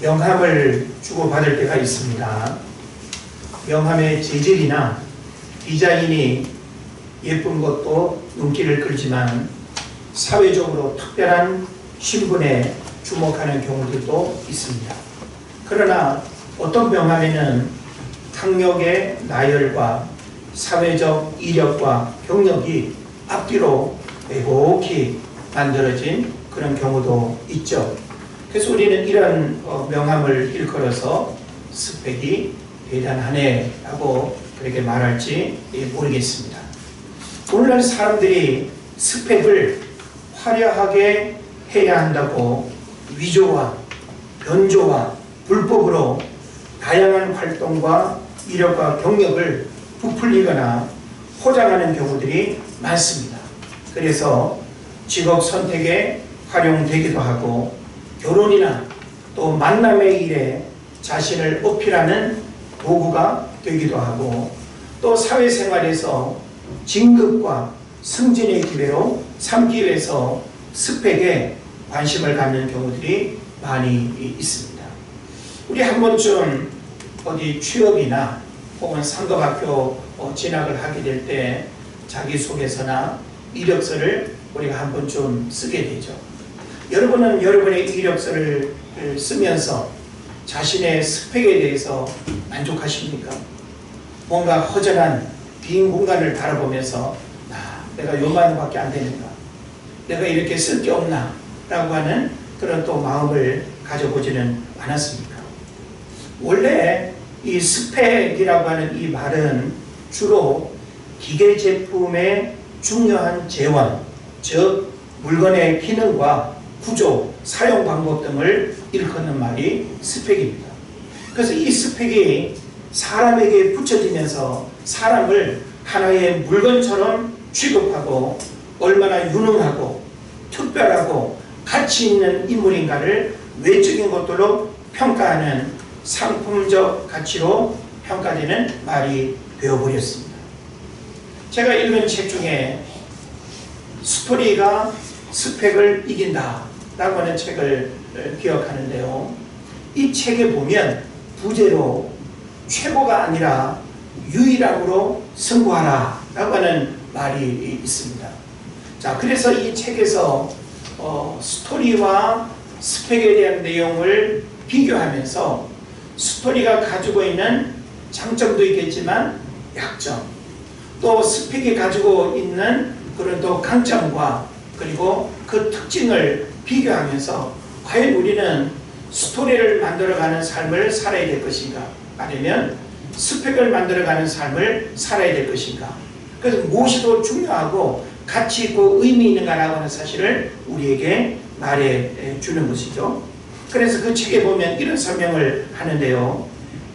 명함을 주고받을 때가 있습니다. 명함의 재질이나 디자인이 예쁜 것도 눈길을 끌지만 사회적으로 특별한 신분에 주목하는 경우들도 있습니다. 그러나 어떤 명함에는 학력의 나열과 사회적 이력과 경력이 앞뒤로 빼곡히 만들어진 그런 경우도 있죠. 그래서 우리는 이런 명함을 일컬어서 스펙이 대단하네 라고 그렇게 말할지 모르겠습니다. 오늘날 사람들이 스펙을 화려하게 해야 한다고 위조와 변조와 불법으로 다양한 활동과 이력과 경력을 부풀리거나 포장하는 경우들이 많습니다. 그래서 직업 선택에 활용되기도 하고 결혼이나 또 만남의 일에 자신을 어필하는 도구가 되기도 하고 또 사회생활에서 진급과 승진의 기회로 삼기 위해서 스펙에 관심을 갖는 경우들이 많이 있습니다. 우리 한 번쯤 어디 취업이나 혹은 상급학교 진학을 하게 될 때 자기소개서나 이력서를 우리가 한 번쯤 쓰게 되죠. 여러분은 여러분의 이력서를 쓰면서 자신의 스펙에 대해서 만족하십니까? 뭔가 허전한 빈 공간을 바라보면서 내가 요만밖에 안 되는가? 내가 이렇게 쓸 게 없나? 라고 하는 그런 또 마음을 가져보지는 않았습니까? 원래 이 스펙이라고 하는 이 말은 주로 기계 제품의 중요한 재원, 즉 물건의 기능과 구조, 사용 방법 등을 일컫는 말이 스펙입니다. 그래서 이 스펙이 사람에게 붙여지면서 사람을 하나의 물건처럼 취급하고 얼마나 유능하고 특별하고 가치 있는 인물인가를 외적인 것들로 평가하는 상품적 가치로 평가되는 말이 되어버렸습니다. 제가 읽은 책 중에 스토리가 스펙을 이긴다 라고 하는 책을 기억하는데요. 이 책에 보면 부제로 최고가 아니라 유일함으로 승부하라 라고 하는 말이 있습니다. 자, 그래서 이 책에서 스토리와 스펙에 대한 내용을 비교하면서 스토리가 가지고 있는 장점도 있겠지만 약점, 또 스펙이 가지고 있는 그런 또 강점과 그리고 그 특징을 비교하면서 과연 우리는 스토리를 만들어가는 삶을 살아야 될 것인가, 아니면 스펙을 만들어가는 삶을 살아야 될 것인가. 그래서 무엇이 더 중요하고 가치 있고 의미 있는가라고 하는 사실을 우리에게 말해주는 것이죠. 그래서 그 책에 보면 이런 설명을 하는데요.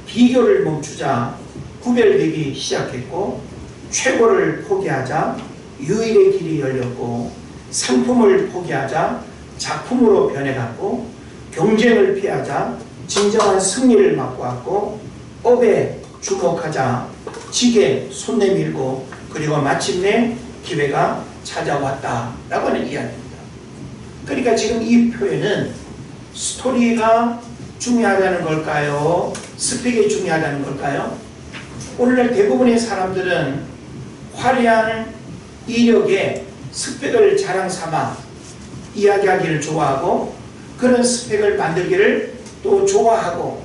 비교를 멈추자 구별되기 시작했고, 최고를 포기하자 유일의 길이 열렸고, 상품을 포기하자 작품으로 변해갔고, 경쟁을 피하자 진정한 승리를 맛보았고, 업에 주목하자 직에 손 내밀고, 그리고 마침내 기회가 찾아왔다라고 하는 이야기입니다. 그러니까 지금 이 표현은 스토리가 중요하다는 걸까요? 스펙이 중요하다는 걸까요? 오늘날 대부분의 사람들은 화려한 이력에 스펙을 자랑 삼아 이야기하기를 좋아하고, 그런 스펙을 만들기를 또 좋아하고,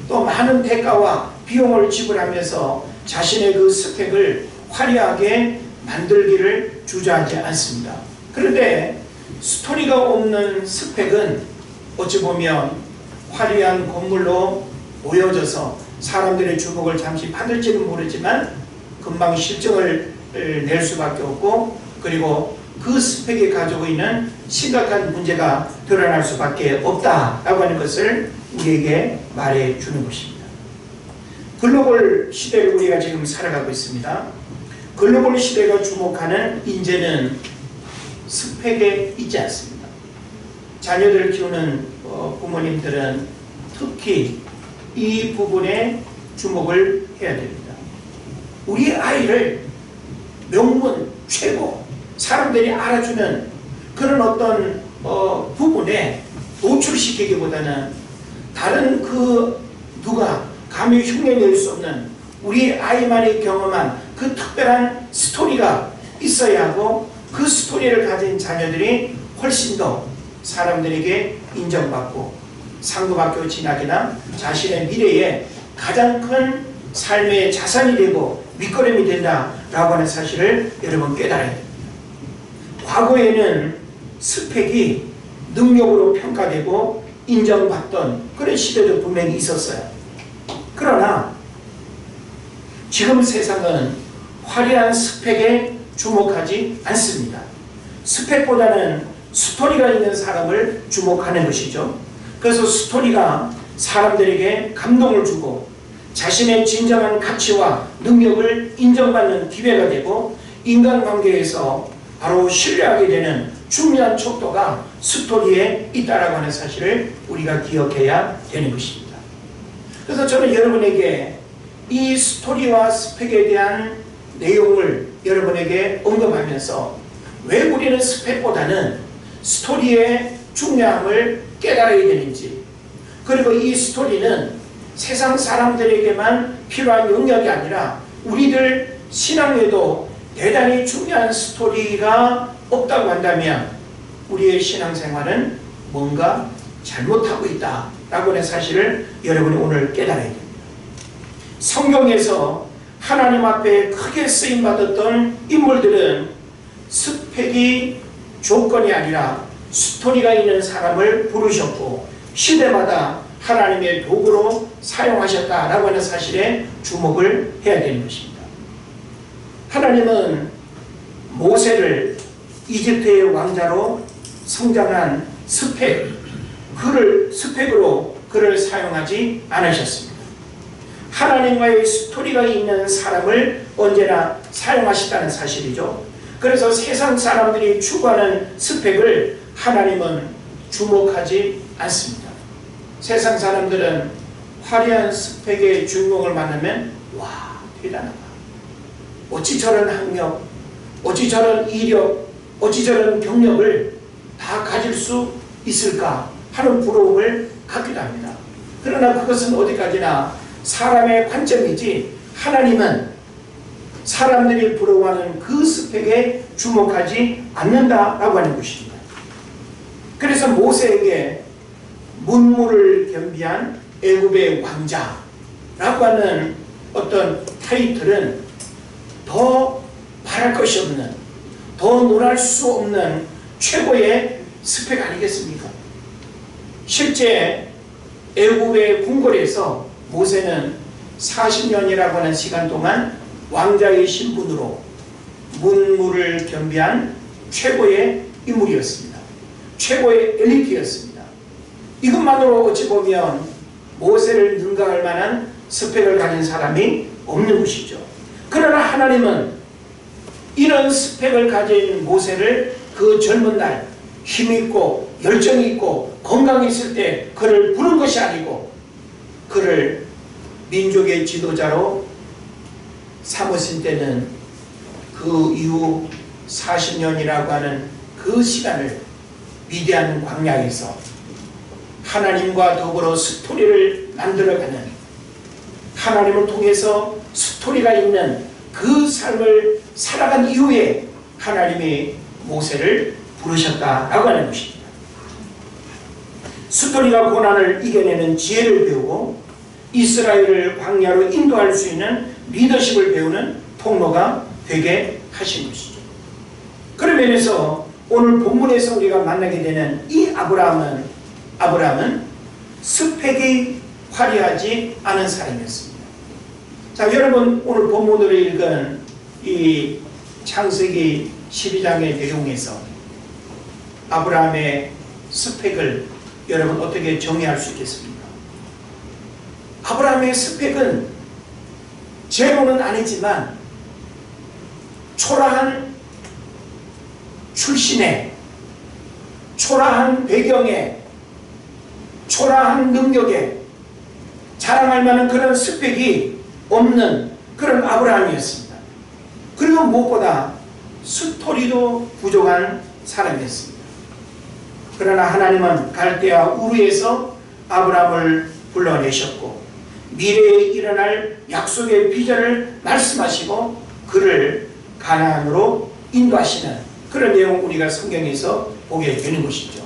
또 많은 대가와 비용을 지불하면서 자신의 그 스펙을 화려하게 만들기를 주저하지 않습니다. 그런데 스토리가 없는 스펙은 어찌 보면 화려한 건물로 보여져서 사람들의 주목을 잠시 받을지는 모르지만 금방 실적을 낼 수밖에 없고, 그리고 그 스펙이 가지고 있는 심각한 문제가 드러날 수밖에 없다라고 하는 것을 우리에게 말해주는 것입니다. 글로벌 시대를 우리가 지금 살아가고 있습니다. 글로벌 시대가 주목하는 인재는 스펙에 있지 않습니다. 자녀들을 키우는 부모님들은 특히 이 부분에 주목을 해야 됩니다. 우리 아이를 명문, 최고, 사람들이 알아주는 그런 어떤 부분에 노출시키기보다는 다른 그 누가 감히 흉내낼 수 없는 우리 아이만이 경험한 그 특별한 스토리가 있어야 하고, 그 스토리를 가진 자녀들이 훨씬 더 사람들에게 인정받고 상급학교 진학이나 자신의 미래에 가장 큰 삶의 자산이 되고 밑거름이 된다라고 하는 사실을 여러분 깨달아야 됩니다. 과거에는 스펙이 능력으로 평가되고 인정받던 그런 시대도 분명히 있었어요. 그러나 지금 세상은 화려한 스펙에 주목하지 않습니다. 스펙보다는 스토리가 있는 사람을 주목하는 것이죠. 그래서 스토리가 사람들에게 감동을 주고 자신의 진정한 가치와 능력을 인정받는 기회가 되고, 인간관계에서 바로 신뢰하게 되는 중요한 척도가 스토리에 있다라고 하는 사실을 우리가 기억해야 되는 것입니다. 그래서 저는 여러분에게 이 스토리와 스펙에 대한 내용을 여러분에게 언급하면서 왜 우리는 스펙보다는 스토리의 중요함을 깨달아야 되는지, 그리고 이 스토리는 세상 사람들에게만 필요한 영역이 아니라 우리들 신앙에도 대단히 중요한 스토리가 없다고 한다면 우리의 신앙생활은 뭔가 잘못하고 있다라고 하는 사실을 여러분이 오늘 깨달아야 됩니다. 성경에서 하나님 앞에 크게 쓰임받았던 인물들은 스펙이 조건이 아니라 스토리가 있는 사람을 부르셨고 시대마다 하나님의 도구로 사용하셨다라고 하는 사실에 주목을 해야 되는 것입니다. 하나님은 모세를 이집트의 왕자로 성장한 스펙으로 그를 사용하지 않으셨습니다. 하나님과의 스토리가 있는 사람을 언제나 사용하셨다는 사실이죠. 그래서 세상 사람들이 추구하는 스펙을 하나님은 주목하지 않습니다. 세상 사람들은 화려한 스펙의 주인공을 만나면 와, 대단하다. 어찌 저런 학력, 어찌 저런 이력, 어찌 저런 경력을 다 가질 수 있을까 하는 부러움을 갖기도 합니다. 그러나 그것은 어디까지나 사람의 관점이지, 하나님은 사람들이 부러워하는 그 스펙에 주목하지 않는다라고 하는 것입니다. 그래서 모세에게 문무를 겸비한 애굽의 왕자라고 하는 어떤 타이틀은 더 바랄 것이 없는, 더 논할 수 없는 최고의 스펙 아니겠습니까? 실제 애굽의 궁궐에서 모세는 40년이라고 하는 시간 동안 왕자의 신분으로 문무를 겸비한 최고의 인물이었습니다. 최고의 엘리트였습니다. 이것만으로 어찌 보면 모세를 능가할 만한 스펙을 가진 사람이 없는 것이죠. 그러나 하나님은 이런 스펙을 가진 모세를 그 젊은 날 힘있고 열정이 있고 건강이 있을 때 그를 부른 것이 아니고 그를 민족의 지도자로 삼으신 때는 그 이후 40년이라고 하는 그 시간을 위대한 광야에서 하나님과 더불어 스토리를 만들어가는, 하나님을 통해서 스토리가 있는 그 삶을 살아간 이후에 하나님이 모세를 부르셨다라고 하는 것입니다. 스토리가 고난을 이겨내는 지혜를 배우고 이스라엘을 광야로 인도할 수 있는 리더십을 배우는 통로가 되게 하신 것이죠. 그런 면에서 오늘 본문에서 우리가 만나게 되는 이 아브라함은 스펙이 화려하지 않은 사람이었습니다. 자, 여러분 오늘 본문으로 읽은 이 창세기 12장의 내용에서 아브라함의 스펙을 여러분 어떻게 정의할 수 있겠습니까? 아브라함의 스펙은 제로는 아니지만 초라한 출신에, 초라한 배경에, 초라한 능력에 자랑할 만한 그런 스펙이 없는 그런 아브라함이었습니다. 그리고 무엇보다 스토리도 부족한 사람이었습니다. 그러나 하나님은 갈대아 우르에서 아브라함을 불러내셨고 미래에 일어날 약속의 비전을 말씀하시고 그를 가나안으로 인도하시는 그런 내용 우리가 성경에서 보게 되는 것이죠.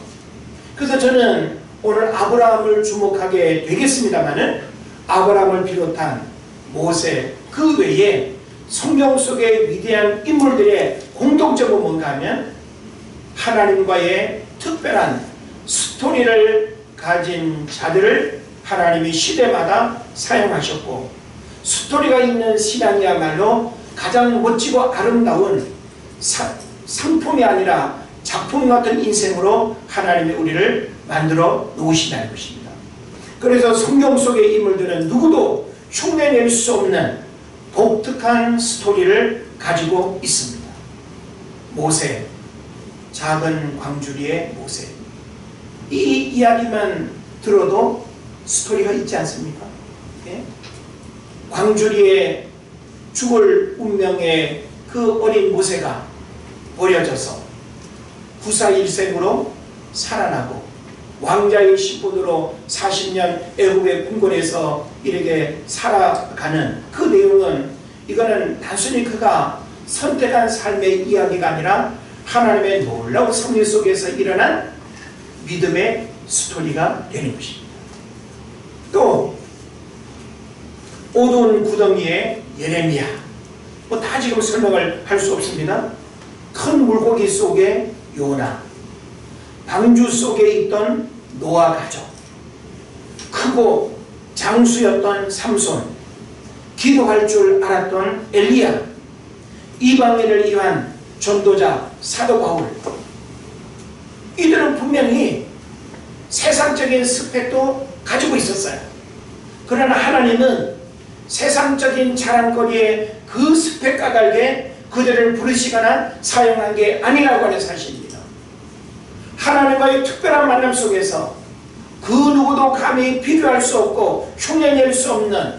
그래서 저는 오늘 아브라함을 주목하게 되겠습니다마는 아브라함을 비롯한 모세 그 외에 성경 속의 위대한 인물들의 공통점은 뭔가 하면 하나님과의 특별한 스토리를 가진 자들을 하나님이 시대마다 사용하셨고 스토리가 있는 신앙이야말로 가장 멋지고 아름다운 상품이 아니라 작품 같은 인생으로 하나님이 우리를 만들어 놓으신다는 것입니다. 그래서 성경 속의 인물들은 누구도 흉내낼 수 없는 독특한 스토리를 가지고 있습니다. 모세, 작은 광주리의 모세. 이 이야기만 들어도 스토리가 있지 않습니까? 예? 광주리에 죽을 운명의 그 어린 모세가 버려져서 구사일생으로 살아나고 왕자의 신분으로 40년 애굽의 궁궐에서 이렇게 살아가는 그 내용은 이거는 단순히 그가 선택한 삶의 이야기가 아니라 하나님의 놀라운 섭리 속에서 일어난 믿음의 스토리가 되는 것입니다. 또 어두운 구덩이의 예레미야, 뭐 다 지금 설명을 할 수 없습니다. 큰 물고기 속의 요나, 방주 속에 있던 노아 가족, 크고 장수였던 삼손, 기도할 줄 알았던 엘리야, 이방인을 위한 전도자 사도 바울. 이들은 분명히 세상적인 스펙도 가지고 있었어요. 그러나 하나님은 세상적인 자랑거리에 그 스펙과 달게 그들을 부르시거나 사용한 게 아니라고 하는 사실입니다. 하나님과의 특별한 만남 속에서 그 누구도 감히 비교할 수 없고 흉내낼 수 없는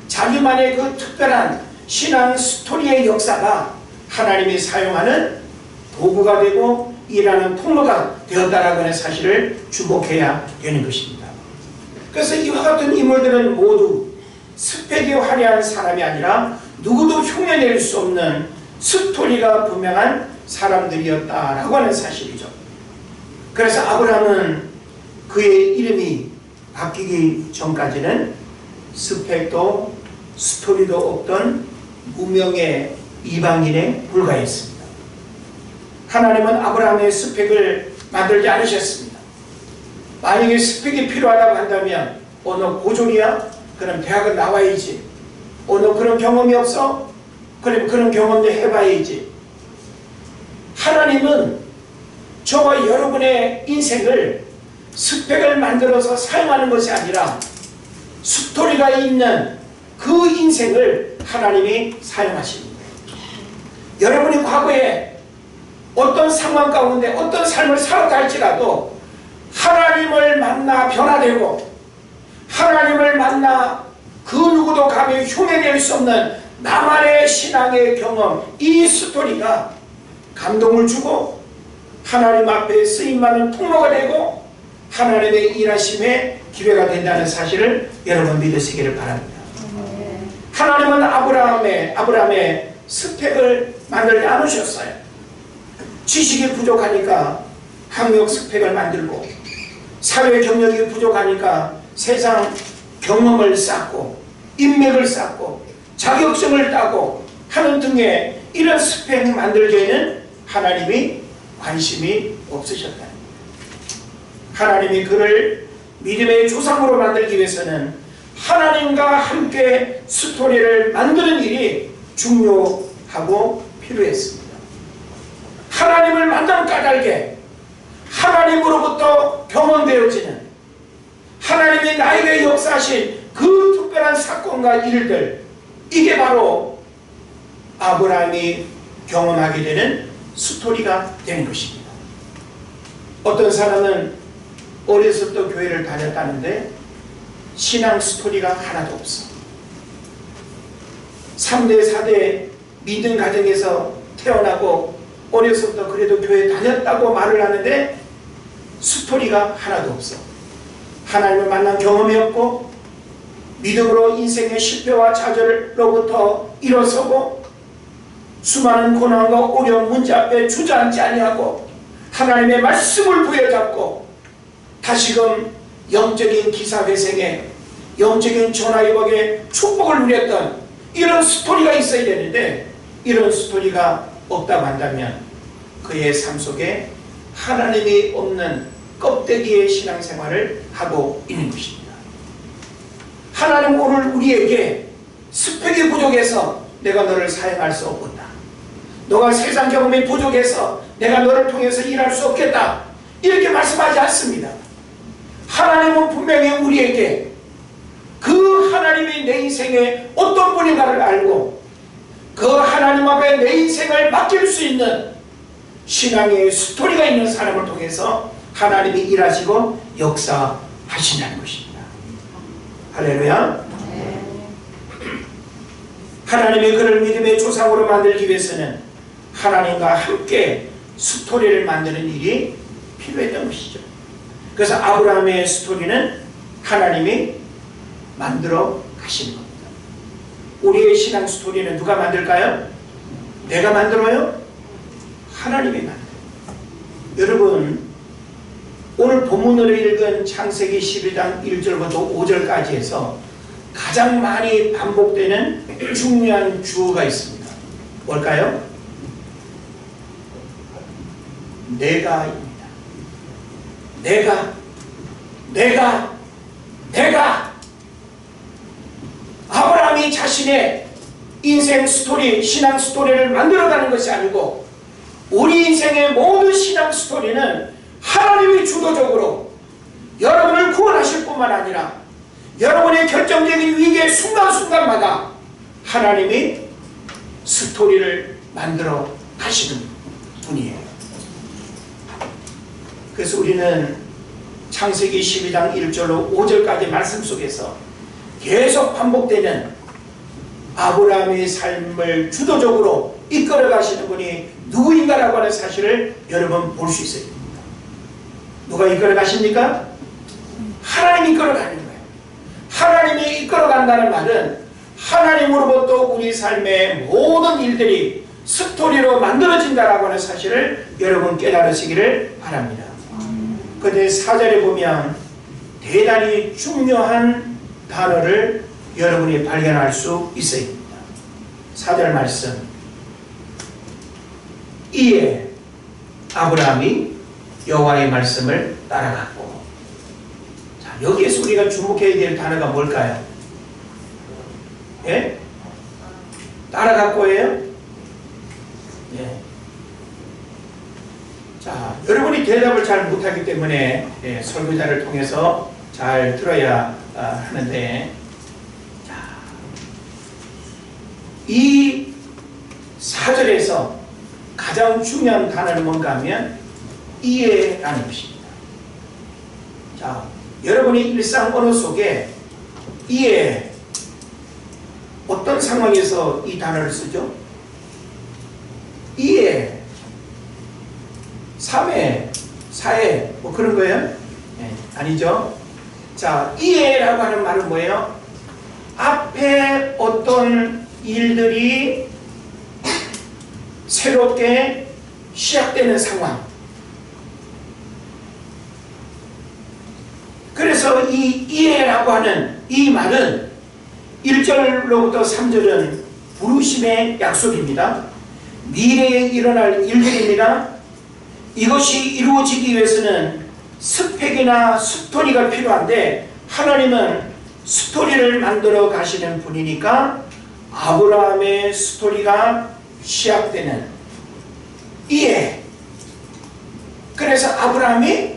자기만의 그 특별한 신앙 스토리의 역사가 하나님이 사용하는 도구가 되고 일하는 통로가 되었다라고 하는 사실을 주목해야 되는 것입니다. 그래서 이와 같은 인물들은 모두 스펙이 화려한 사람이 아니라 누구도 흉내낼 수 없는 스토리가 분명한 사람들이었다라고 하는 사실이죠. 그래서 아브라함은 그의 이름이 바뀌기 전까지는 스펙도 스토리도 없던 무명의 이방인에 불과했습니다. 하나님은 아브라함의 스펙을 만들지 않으셨습니다. 만약에 스펙이 필요하다고 한다면 너 고졸이야? 그럼 대학은 나와야지. 너 그런 경험이 없어? 그럼 그런 경험도 해봐야지. 하나님은 저와 여러분의 인생을 스펙을 만들어서 사용하는 것이 아니라 스토리가 있는 그 인생을 하나님이 사용하십니다. 여러분이 과거에 어떤 상황 가운데 어떤 삶을 살았다 할지라도 하나님을 만나 변화되고 하나님을 만나 그 누구도 감히 흉내낼 수 없는 나만의 신앙의 경험, 이 스토리가 감동을 주고 하나님 앞에 쓰임받는 통로가 되고 하나님의 일하심의 기회가 된다는 사실을 여러분 믿으시기를 바랍니다. 하나님은 아브라함의 스펙을 만들지 않으셨어요. 지식이 부족하니까 학력 스펙을 만들고 사회 경력이 부족하니까 세상 경험을 쌓고 인맥을 쌓고 자격증을 따고 하는 등의 이런 스펙 만들기에는 하나님이 관심이 없으셨다. 하나님이 그를 믿음의 조상으로 만들기 위해서는 하나님과 함께 스토리를 만드는 일이 중요하고 필요했습니다. 하나님을 만난 까닭에 하나님으로부터 경험되어지는 하나님이 나에게 역사하신 그 특별한 사건과 일들, 이게 바로 아브라함이 경험하게 되는 스토리가 되는 것입니다. 어떤 사람은 어렸을 때 교회를 다녔다는데 신앙 스토리가 하나도 없어. 3대 4대 믿음 가정에서 태어나고 어렸을 때 그래도 교회 다녔다고 말을 하는데 스토리가 하나도 없어. 하나님을 만난 경험이 없고 믿음으로 인생의 실패와 좌절로부터 일어서고 수많은 고난과 어려운 문제 앞에 주저앉지 아니하고 하나님의 말씀을 부여잡고 다시금 영적인 기사회생에 영적인 전화위복의 축복을 누렸던 이런 스토리가 있어야 되는데 이런 스토리가 없다고 한다면 그의 삶 속에 하나님이 없는 껍데기의 신앙생활을 하고 있는 것입니다. 하나님 오늘 우리에게 스펙이 부족해서 내가 너를 사용할 수 없겠다. 너가 세상 경험이 부족해서 내가 너를 통해서 일할 수 없겠다. 이렇게 말씀하지 않습니다. 하나님은 분명히 우리에게 그 하나님이 내 인생에 어떤 분인가를 알고 그 하나님 앞에 내 인생을 맡길 수 있는 신앙의 스토리가 있는 사람을 통해서 하나님이 일하시고 역사하신다는 것입니다. 할렐루야. 하나님이 그를 믿음의 조상으로 만들기 위해서는 하나님과 함께 스토리를 만드는 일이 필요했던 것이죠. 그래서 아브라함의 스토리는 하나님이 만들어 가시는 겁니다. 우리의 신앙 스토리는 누가 만들까요? 내가 만들어요? 하나님이 만들어요. 여러분, 오늘 본문으로 읽은 창세기 12장 1절부터 5절까지 해서 가장 많이 반복되는 중요한 주어가 있습니다. 뭘까요? 내가입니다. 내가. 아브라함이 자신의 인생 스토리, 신앙 스토리를 만들어가는 것이 아니고 우리 인생의 모든 신앙 스토리는 하나님이 주도적으로 여러분을 구원하실 뿐만 아니라 여러분의 결정적인 위기의 순간순간마다 하나님이 스토리를 만들어 가시는 분이에요. 그래서 우리는 창세기 12장 1절로 5절까지 말씀 속에서 계속 반복되는 아브라함의 삶을 주도적으로 이끌어 가시는 분이 누구인가라고 하는 사실을 여러분 볼 수 있어야 됩니다. 누가 이끌어 가십니까? 하나님이 이끌어 가는 거예요. 하나님이 이끌어 간다는 말은 하나님으로부터 우리 삶의 모든 일들이 스토리로 만들어진다라고 하는 사실을 여러분 깨달으시기를 바랍니다. 그런데 4절에 보면 대단히 중요한 단어를 여러분이 발견할 수 있어야 됩니다. 4절 말씀. 이에 아브라함이 여호와의 말씀을 따라갔고. 자, 여기에서 우리가 주목해야 될 단어가 뭘까요? 예? 따라갔고예요? 예. 자, 여러분이 대답을 잘 못하기 때문에 설교자를 통해서 잘 들어야 하는데, 자, 이 4절에서 가장 중요한 단어는 뭔가 하면 이해라는 것입니다. 자, 여러분이 일상 언어 속에 이해, 어떤 상황에서 이 단어를 쓰죠? 이해, 3회, 4회, 뭐 그런 거예요? 네, 아니죠? 자, 이해라고 하는 말은 뭐예요? 앞에 어떤 일들이 새롭게 시작되는 상황. 그래서 이 이해라고 하는 이 말은 1절로부터 3절은 부르심의 약속입니다. 미래에 일어날 일들입니다. 이것이 이루어지기 위해서는 스펙이나 스토리가 필요한데 하나님은 스토리를 만들어 가시는 분이니까 아브라함의 스토리가 시작되는 이해. 그래서 아브라함이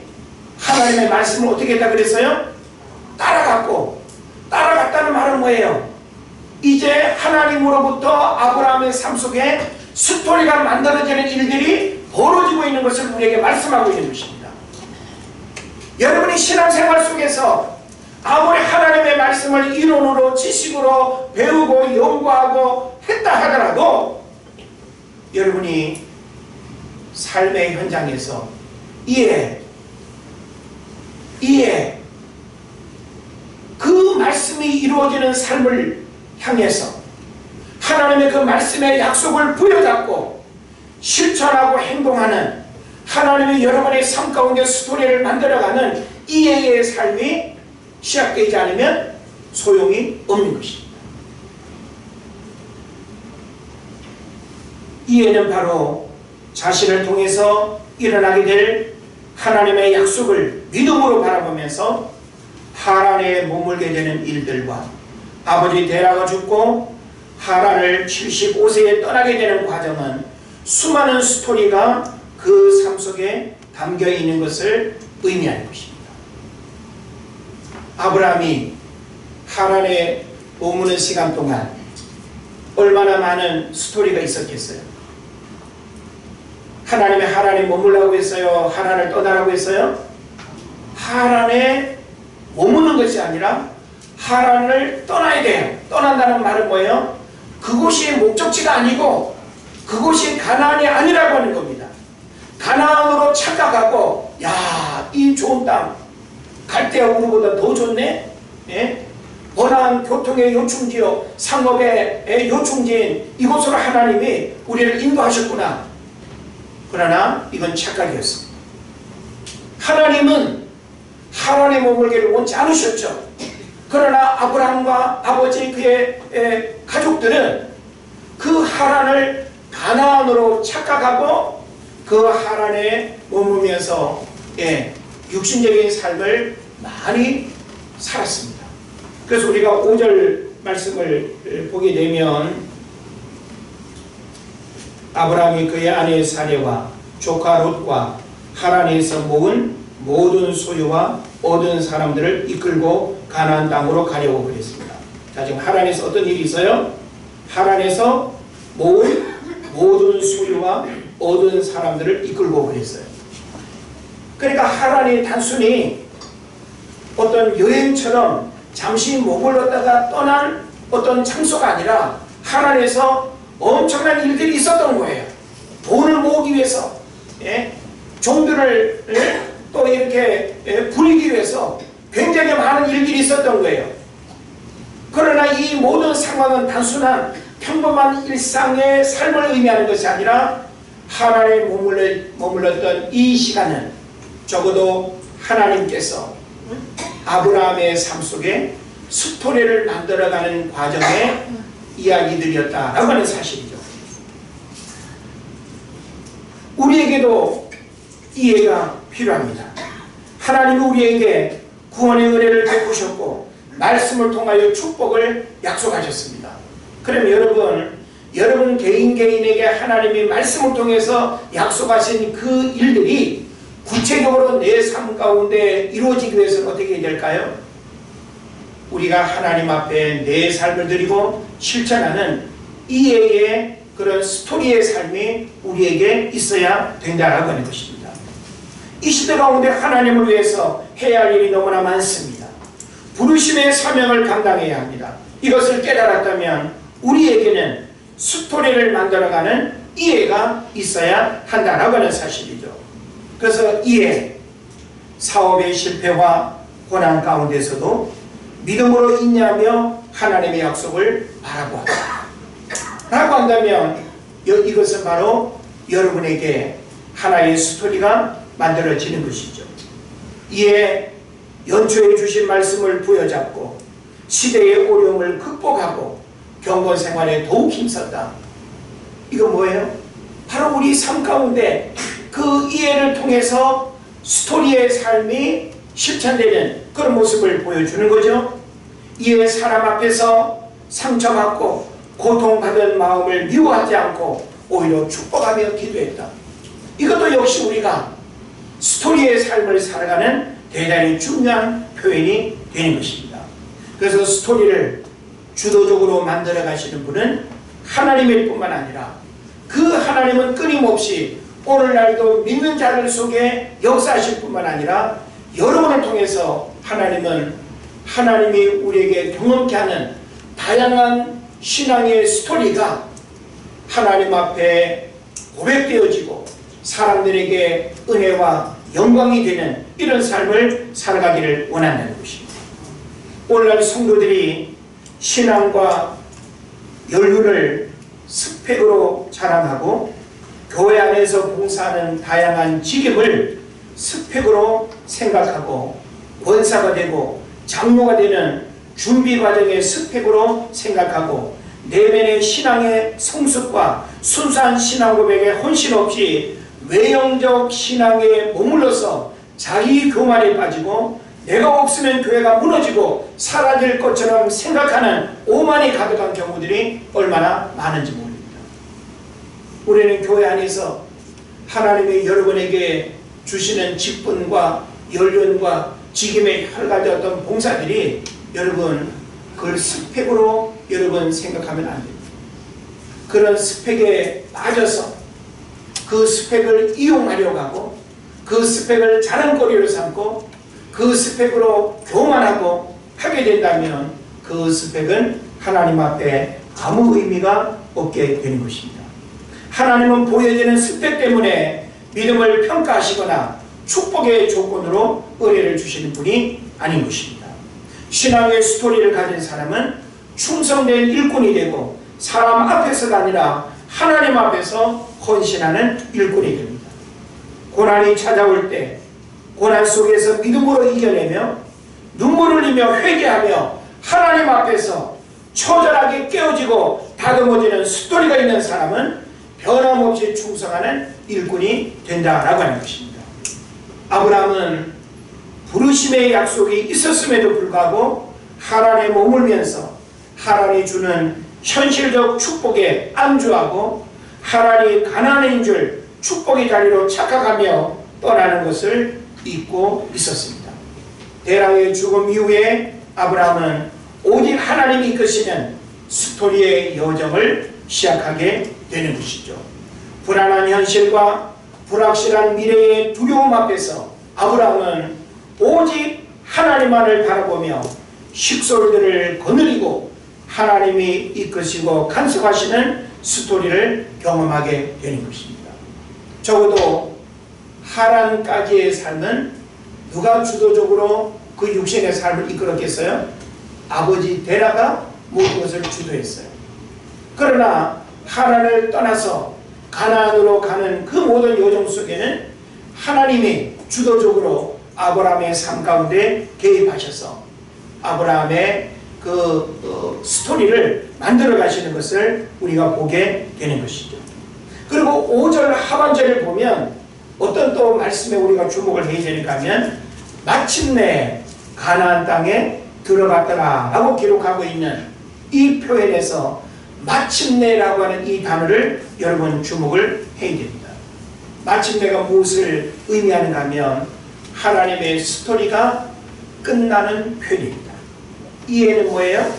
하나님의 말씀을 어떻게 했다 그랬어요? 따라갔고, 따라갔다는 말은 뭐예요? 이제 하나님으로부터 아브라함의 삶 속에 스토리가 만들어지는 일들이 벌어지고 있는 것을 우리에게 말씀하고 있는 것입니다. 여러분이 신앙생활 속에서 아무리 하나님의 말씀을 이론으로 지식으로 배우고 연구하고 했다 하더라도 여러분이 삶의 현장에서 이해, 말씀이 이루어지는 삶을 향해서 하나님의 그 말씀의 약속을 부여잡고 실천하고 행동하는 하나님의 여러분의 삶 가운데 스토리를 만들어가는 이해의 삶이 시작되지 않으면 소용이 없는 것입니다. 이해는 바로 자신을 통해서 일어나게 될 하나님의 약속을 믿음으로 바라보면서 하란에 머물게 되는 일들과 아버지 데라가 죽고 하란을 75세에 떠나게 되는 과정은 수많은 스토리가 그 삶 속에 담겨 있는 것을 의미하는 것입니다. 아브라함이 하란에 머무는 시간 동안 얼마나 많은 스토리가 있었겠어요. 하나님이 하란에 머물라고 했어요? 하란을 떠나라고 했어요? 하란에 머무는 것이 아니라 하란을 떠나야 돼요. 떠난다는 말은 뭐예요? 그곳이 목적지가 아니고 그곳이 가나안이 아니라고 하는 겁니다. 가나안으로 착각하고 야, 이 좋은 땅 갈대아 우르보다 더 좋네? 예? 번화한 교통의 요충지요 상업의 요충지인 이곳으로 하나님이 우리를 인도하셨구나. 그러나 이건 착각이었습니다. 하나님은 하란에 머물기를 원치 않으셨죠. 그러나 아브라함과 아버지 그의 가족들은 그 하란을 가나안으로 착각하고 그 하란에 머물면서 육신적인 삶을 많이 살았습니다. 그래서 우리가 5절 말씀을 보게 되면 아브라함이 그의 아내 사레와 조카 롯과 하란에서 모은 모든 소유와 얻은 사람들을 이끌고 가나안 땅으로 가려고 그랬습니다. 자, 지금 하란에서 어떤 일이 있어요? 하란에서 모은 모든 소유와 얻은 사람들을 이끌고 그랬어요. 그러니까 하란이 단순히 어떤 여행처럼 잠시 머물렀다가 떠난 어떤 장소가 아니라 하란에서 엄청난 일들이 있었던 거예요. 돈을 모으기 위해서, 종들을 또 이렇게 부리기 위해서 굉장히 많은 일들이 있었던 거예요. 그러나 이 모든 상황은 단순한 평범한 일상의 삶을 의미하는 것이 아니라 하란에 머물렀던 이 시간은 적어도 하나님께서 아브라함의 삶 속에 스토리를 만들어가는 과정의 이야기들이었다라고 하는 사실이죠. 우리에게도 이해가 필요합니다. 하나님은 우리에게 구원의 은혜를 베푸셨고 말씀을 통하여 축복을 약속하셨습니다. 그럼 여러분 개인에게 하나님이 말씀을 통해서 약속하신 그 일들이 구체적으로 내 삶 가운데 이루어지기 위해서는 어떻게 해야 될까요? 우리가 하나님 앞에 내 삶을 드리고 실천하는 이해의 그런 스토리의 삶이 우리에게 있어야 된다라고 하는 것입니다. 이 시대 가운데 하나님을 위해서 해야 할 일이 너무나 많습니다. 부르심의 사명을 감당해야 합니다. 이것을 깨달았다면 우리에게는 스토리를 만들어가는 이해가 있어야 한다라고 하는 사실이죠. 그래서 이해, 사업의 실패와 고난 가운데서도 믿음으로 인내하며 하나님의 약속을 바라보았다 라고 한다면 이것은 바로 여러분에게 하나의 스토리가 만들어지는 것이죠. 이에 연초에 주신 말씀을 부여잡고 시대의 어려움을 극복하고 경건 생활에 더욱 힘썼다. 이거 뭐예요? 바로 우리 삶 가운데 그 이해를 통해서 스토리의 삶이 실천되는 그런 모습을 보여주는 거죠. 이에 사람 앞에서 상처받고 고통받은 마음을 미워하지 않고 오히려 축복하며 기도했다. 이것도 역시 우리가 스토리의 삶을 살아가는 대단히 중요한 표현이 되는 것입니다. 그래서 스토리를 주도적으로 만들어 가시는 분은 하나님일 뿐만 아니라 그 하나님은 끊임없이 오늘날도 믿는 자들 속에 역사하실 뿐만 아니라 여러분을 통해서 하나님이 우리에게 경험케 하는 다양한 신앙의 스토리가 하나님 앞에 고백되어지고 사람들에게 은혜와 영광이 되는 이런 삶을 살아가기를 원한다는 것입니다. 오늘날 성도들이 신앙과 연륜을 스펙으로 자랑하고 교회 안에서 봉사하는 다양한 직임을 스펙으로 생각하고 권사가 되고 장로가 되는 준비 과정의 스펙으로 생각하고 내면의 신앙의 성숙과 순수한 신앙 고백에 헌신 없이 외형적 신앙에 머물러서 자기 교만에 빠지고 내가 없으면 교회가 무너지고 사라질 것처럼 생각하는 오만이 가득한 경우들이 얼마나 많은지 모릅니다. 우리는 교회 안에서 하나님이 여러분에게 주시는 직분과 연륜과 직임의 여러 가지 어떤 봉사들이 여러분 그걸 스펙으로 여러분 생각하면 안 됩니다. 그런 스펙에 빠져서 그 스펙을 이용하려고 하고 그 스펙을 자랑거리로 삼고 그 스펙으로 교만하고 하게 된다면 그 스펙은 하나님 앞에 아무 의미가 없게 되는 것입니다. 하나님은 보여지는 스펙 때문에 믿음을 평가하시거나 축복의 조건으로 은혜를 주시는 분이 아닌 것입니다. 신앙의 스토리를 가진 사람은 충성된 일꾼이 되고 사람 앞에서가 아니라 하나님 앞에서 헌신하는 일꾼이 됩니다. 고난이 찾아올 때 고난 속에서 믿음으로 이겨내며 눈물을 흘리며 회개하며 하나님 앞에서 처절하게 깨어지고 다듬어지는 스토리가 있는 사람은 변함없이 충성하는 일꾼이 된다라고 하는 것입니다. 아브라함은 부르심의 약속이 있었음에도 불구하고 하란에 머물면서 하란이 주는 현실적 축복에 안주하고 하란이 가나안인 줄 축복의 자리로 착각하며 떠나는 것을 잊고 있었습니다. 데라의 죽음 이후에 아브라함은 오직 하나님이 이끄시는 스토리의 여정을 시작하게 되는 것이죠. 불안한 현실과 불확실한 미래의 두려움 앞에서 아브라함은 오직 하나님만을 바라보며 식솔들을 거느리고 하나님이 이끄시고 간섭하시는 스토리를 경험하게 되는 것입니다. 적어도 하란까지의 삶은 누가 주도적으로 그 육신의 삶을 이끌었겠어요? 아버지 데라가 모든 것을 주도했어요. 그러나 하란을 떠나서 가나안으로 가는 그 모든 여정 속에는 하나님이 주도적으로 아브라함의 삶 가운데 개입하셔서 아브라함의 그 스토리를 만들어 가시는 것을 우리가 보게 되는 것이죠. 그리고 5절 하반절을 보면 어떤 또 말씀에 우리가 주목을 해야 되는가 하면 마침내 가나안 땅에 들어갔더라 라고 기록하고 있는 이 표현에서 마침내라고 하는 이 단어를 여러분 주목을 해야 됩니다. 마침내가 무엇을 의미하는가 하면 하나님의 스토리가 끝나는 표현입니다. 이해는 뭐예요?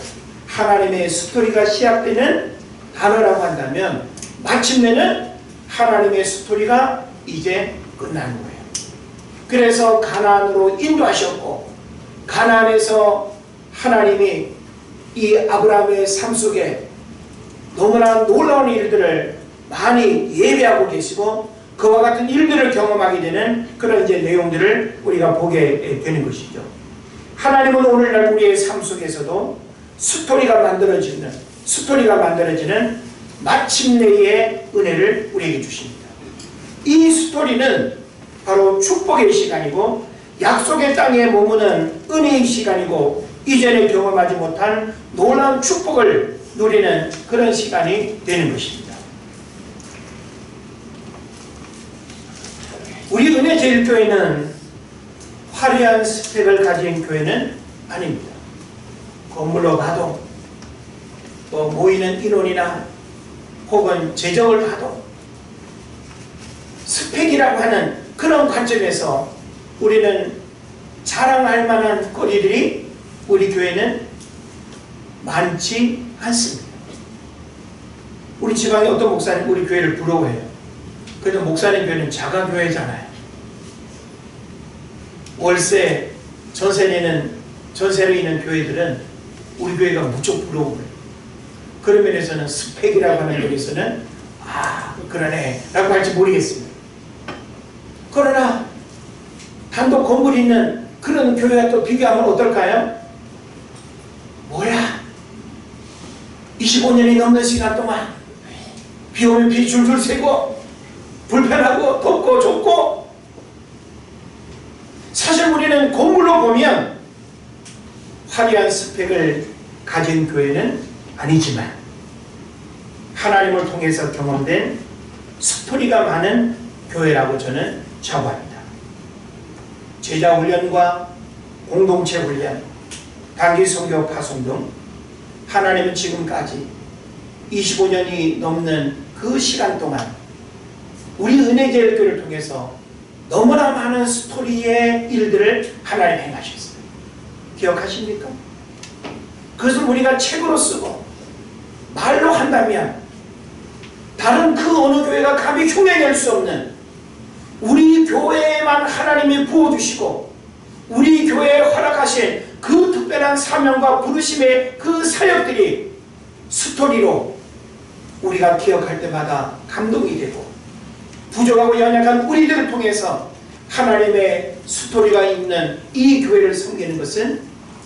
하나님의 스토리가 시작되는 단어라고 한다면 마침내는 하나님의 스토리가 이제 끝나는 거예요. 그래서 가나안으로 인도하셨고 가나안에서 하나님이 이 아브라함의 삶 속에 너무나 놀라운 일들을 많이 예배하고 계시고 그와 같은 일들을 경험하게 되는 그런 이제 내용들을 우리가 보게 되는 것이죠. 하나님은 오늘날 우리의 삶 속에서도 스토리가 만들어지는 마침내의 은혜를 우리에게 주십니다. 이 스토리는 바로 축복의 시간이고 약속의 땅에 머무는 은혜의 시간이고 이전에 경험하지 못한 놀라운 축복을 누리는 그런 시간이 되는 것입니다. 우리 은혜제일교회는 화려한 스펙을 가진 교회는 아닙니다. 건물로 봐도 또 모이는 인원이나 혹은 재정을 봐도 스펙이라고 하는 그런 관점에서 우리는 자랑할 만한 거리들이 우리 교회는 많지 않습니다. 우리 지방에 어떤 목사님 우리 교회를 부러워해요. 그래도 목사님 교회는 자가교회잖아요. 월세, 전세로 있는 교회들은 우리 교회가 무척 부러워요. 그런 면에서는 스펙이라고 하는 면에서는 그러네 라고 할지 모르겠습니다. 그러나 단독 건물이 있는 그런 교회와 또 비교하면 어떨까요? 25년이 넘는 시간 동안 비 오면 비 줄줄 새고 불편하고 덥고 좁고, 사실 우리는 건물로 보면 화려한 스펙을 가진 교회는 아니지만 하나님을 통해서 경험된 스토리가 많은 교회라고 저는 자부합니다. 제자 훈련과 공동체 훈련, 단기 선교 파송 등 하나님은 지금까지 25년이 넘는 그 시간 동안 우리 은혜제일교회를 통해서 너무나 많은 스토리의 일들을 하나님 행하셨어요. 기억하십니까? 그것을 우리가 책으로 쓰고 말로 한다면 다른 그 어느 교회가 감히 흉내낼 수 없는, 우리 교회에만 하나님이 부어주시고 우리 교회에 허락하신 그 특별한 사명과 부르심의 그 사역들이 스토리로 우리가 기억할 때마다 감동이 되고, 부족하고 연약한 우리들을 통해서 하나님의 스토리가 있는 이 교회를 섬기는 것은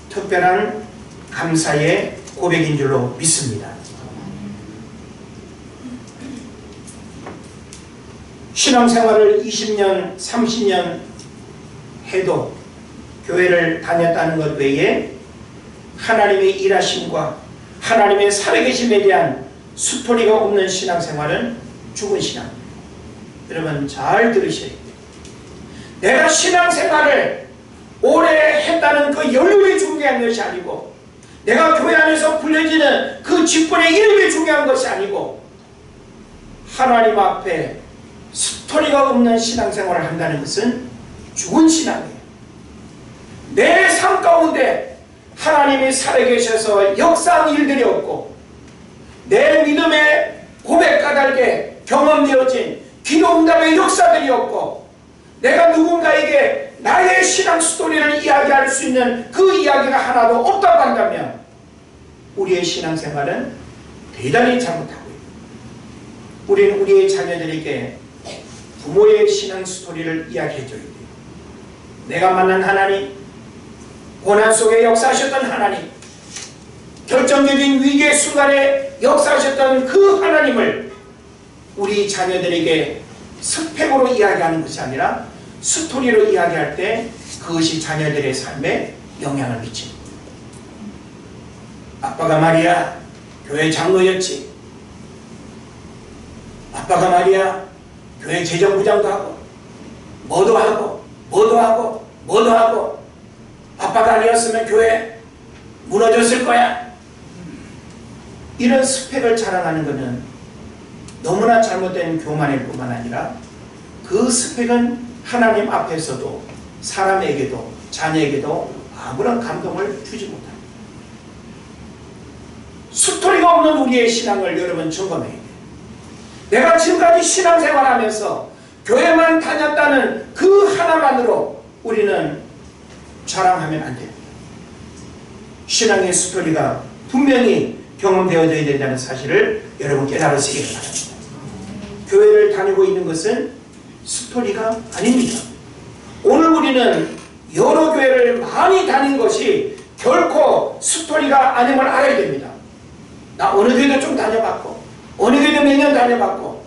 특별한 감사의 고백인 줄로 믿습니다. 신앙생활을 20년, 30년 해도 교회를 다녔다는 것 외에 하나님의 일하심과 하나님의 살아계심에 대한 스토리가 없는 신앙생활은 죽은 신앙입니다. 여러분 잘 들으셔야 돼요. 내가 신앙생활을 오래 했다는 그 연륜이 중요한 것이 아니고, 내가 교회 안에서 불려지는 그 직분의 이름이 중요한 것이 아니고, 하나님 앞에 스토리가 없는 신앙생활을 한다는 것은 죽은 신앙이에요. 내 삶 가운데 하나님이 살아계셔서 역사한 일들이 없고, 내 믿음의 고백 까닭에 경험되어진 기도응답의 역사들이 없고, 내가 누군가에게 나의 신앙 스토리를 이야기할 수 있는 그 이야기가 하나도 없다고 한다면 우리의 신앙생활은 대단히 잘못하고 있습니다. 우리는 우리의 자녀들에게 부모의 신앙 스토리를 이야기해줘야 돼요. 내가 만난 하나님, 고난 속에 역사하셨던 하나님, 결정적인 위기의 순간에 역사하셨던 그 하나님을 우리 자녀들에게 스펙으로 이야기하는 것이 아니라 스토리로 이야기할 때 그것이 자녀들의 삶에 영향을 미칩니다. 아빠가 말이야 교회 장로였지, 아빠가 말이야 교회 재정부장도 하고 뭐도 하고 뭐도 하고 뭐도 하고, 아빠가 아니었으면 교회 무너졌을 거야. 이런 스펙을 자랑하는 것은 너무나 잘못된 교만일 뿐만 아니라 그 스펙은 하나님 앞에서도 사람에게도 자녀에게도 아무런 감동을 주지 못합니다. 스토리가 없는 우리의 신앙을 여러분 점검해야 돼요. 내가 지금까지 신앙생활하면서 교회만 다녔다는 그 하나만으로 우리는 자랑하면 안 됩니다. 신앙의 스토리가 분명히 경험되어져야 된다는 사실을 여러분 깨달으시기 바랍니다. 교회를 다니고 있는 것은 스토리가 아닙니다. 오늘 우리는 여러 교회를 많이 다닌 것이 결코 스토리가 아님을 알아야 됩니다. 나 어느 교회도 좀 다녀봤고 어느 교회도 몇 년 다녀봤고,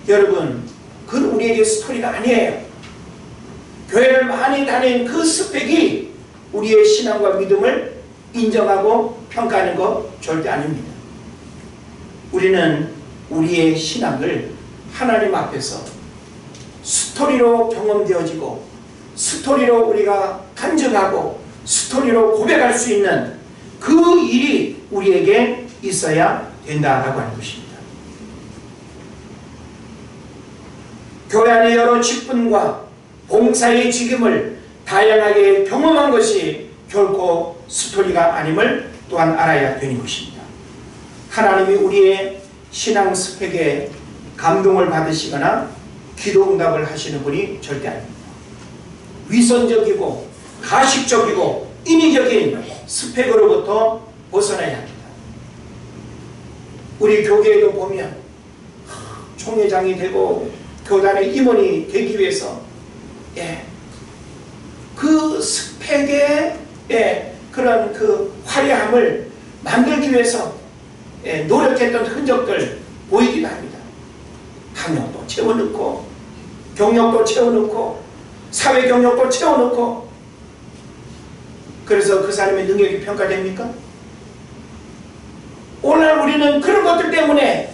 여러분 그건 우리에게 스토리가 아니에요. 교회를 많이 다닌 그 스펙이 우리의 신앙과 믿음을 인정하고 평가하는 것 절대 아닙니다. 우리는 우리의 신앙을 하나님 앞에서 스토리로 경험되어지고 스토리로 우리가 간증하고 스토리로 고백할 수 있는 그 일이 우리에게 있어야 된다라고 하는 것입니다. 교회 안의 여러 직분과 봉사의 직임을 다양하게 경험한 것이 결코 스토리가 아님을 또한 알아야 되는 것입니다. 하나님이 우리의 신앙 스펙에 감동을 받으시거나 기도응답을 하시는 분이 절대 아닙니다. 위선적이고 가식적이고 인위적인 스펙으로부터 벗어나야 합니다. 우리 교계에도 보면 총회장이 되고 교단의 임원이 되기 위해서 그 스펙의 그런 그 화려함을 만들기 위해서 노력했던 흔적들 보이기도 합니다. 학력도 채워넣고 경력도 채워넣고 사회 경력도 채워넣고 그래서 그 사람의 능력이 평가됩니까? 오늘 우리는 그런 것들 때문에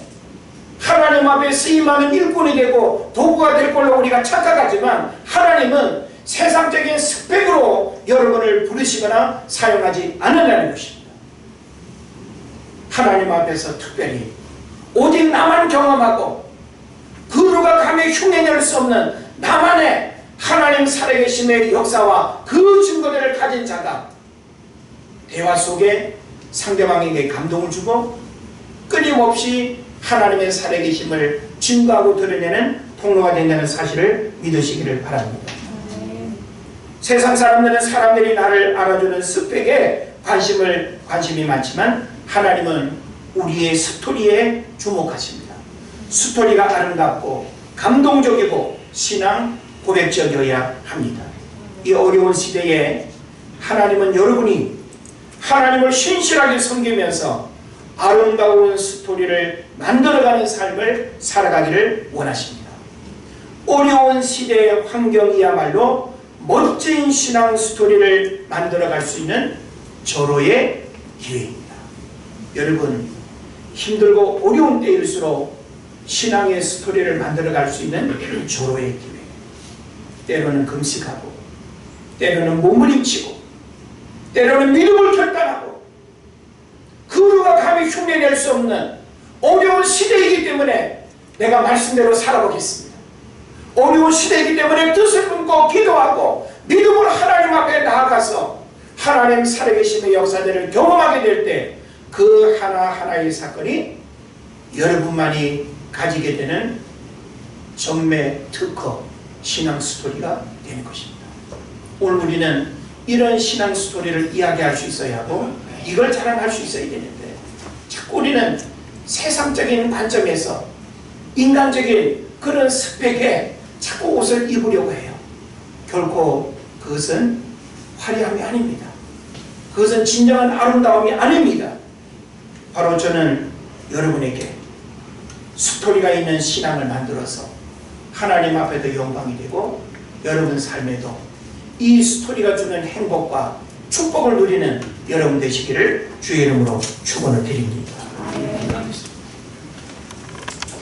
하나님 앞에 쓰임하는 일꾼이 되고 도구가 될 걸로 우리가 착각하지만 하나님은 세상적인 스펙으로 여러분을 부르시거나 사용하지 않는다는 것입니다. 하나님 앞에서 특별히 오직 나만 경험하고 그 누가 감히 흉내낼 수 없는 나만의 하나님 살아계심의 역사와 그 증거들을 가진 자가 대화 속에 상대방에게 감동을 주고 끊임없이 하나님의 살아계심을 증거하고 드러내는 통로가 된다는 사실을 믿으시기를 바랍니다. 세상 사람들은 사람들이 나를 알아주는 스펙에 관심이 많지만 하나님은 우리의 스토리에 주목하십니다. 스토리가 아름답고 감동적이고 신앙 고백적이어야 합니다. 이 어려운 시대에 하나님은 여러분이 하나님을 신실하게 섬기면서 아름다운 스토리를 만들어가는 삶을 살아가기를 원하십니다. 어려운 시대의 환경이야말로 멋진 신앙 스토리를 만들어갈 수 있는 절호의 기회입니다. 여러분, 힘들고 어려운 때일수록 신앙의 스토리를 만들어갈 수 있는 절호의 기회. 때로는 금식하고 때로는 몸부림치고 때로는 믿음을 결단하고 그 누가 감히 흉내낼 수 없는 어려운 시대이기 때문에 내가 말씀대로 살아보겠습니다. 어려운 시대이기 때문에 뜻을 품고 기도하고 믿음으로 하나님 앞에 나아가서 하나님 살아계심의 역사들을 경험하게 될 때 그 하나하나의 사건이 여러분만이 가지게 되는 전매 특허 신앙 스토리가 되는 것입니다. 오늘 우리는 이런 신앙 스토리를 이야기할 수 있어야 하고 이걸 자랑할 수 있어야 되는데 자꾸 우리는 세상적인 관점에서 인간적인 그런 스펙에 자꾸 옷을 입으려고 해요. 결코 그것은 화려함이 아닙니다. 그것은 진정한 아름다움이 아닙니다. 바로 저는 여러분에게 스토리가 있는 신앙을 만들어서 하나님 앞에도 영광이 되고 여러분 삶에도 이 스토리가 주는 행복과 축복을 누리는 여러분 되시기를 주의 이름으로 축원을 드립니다.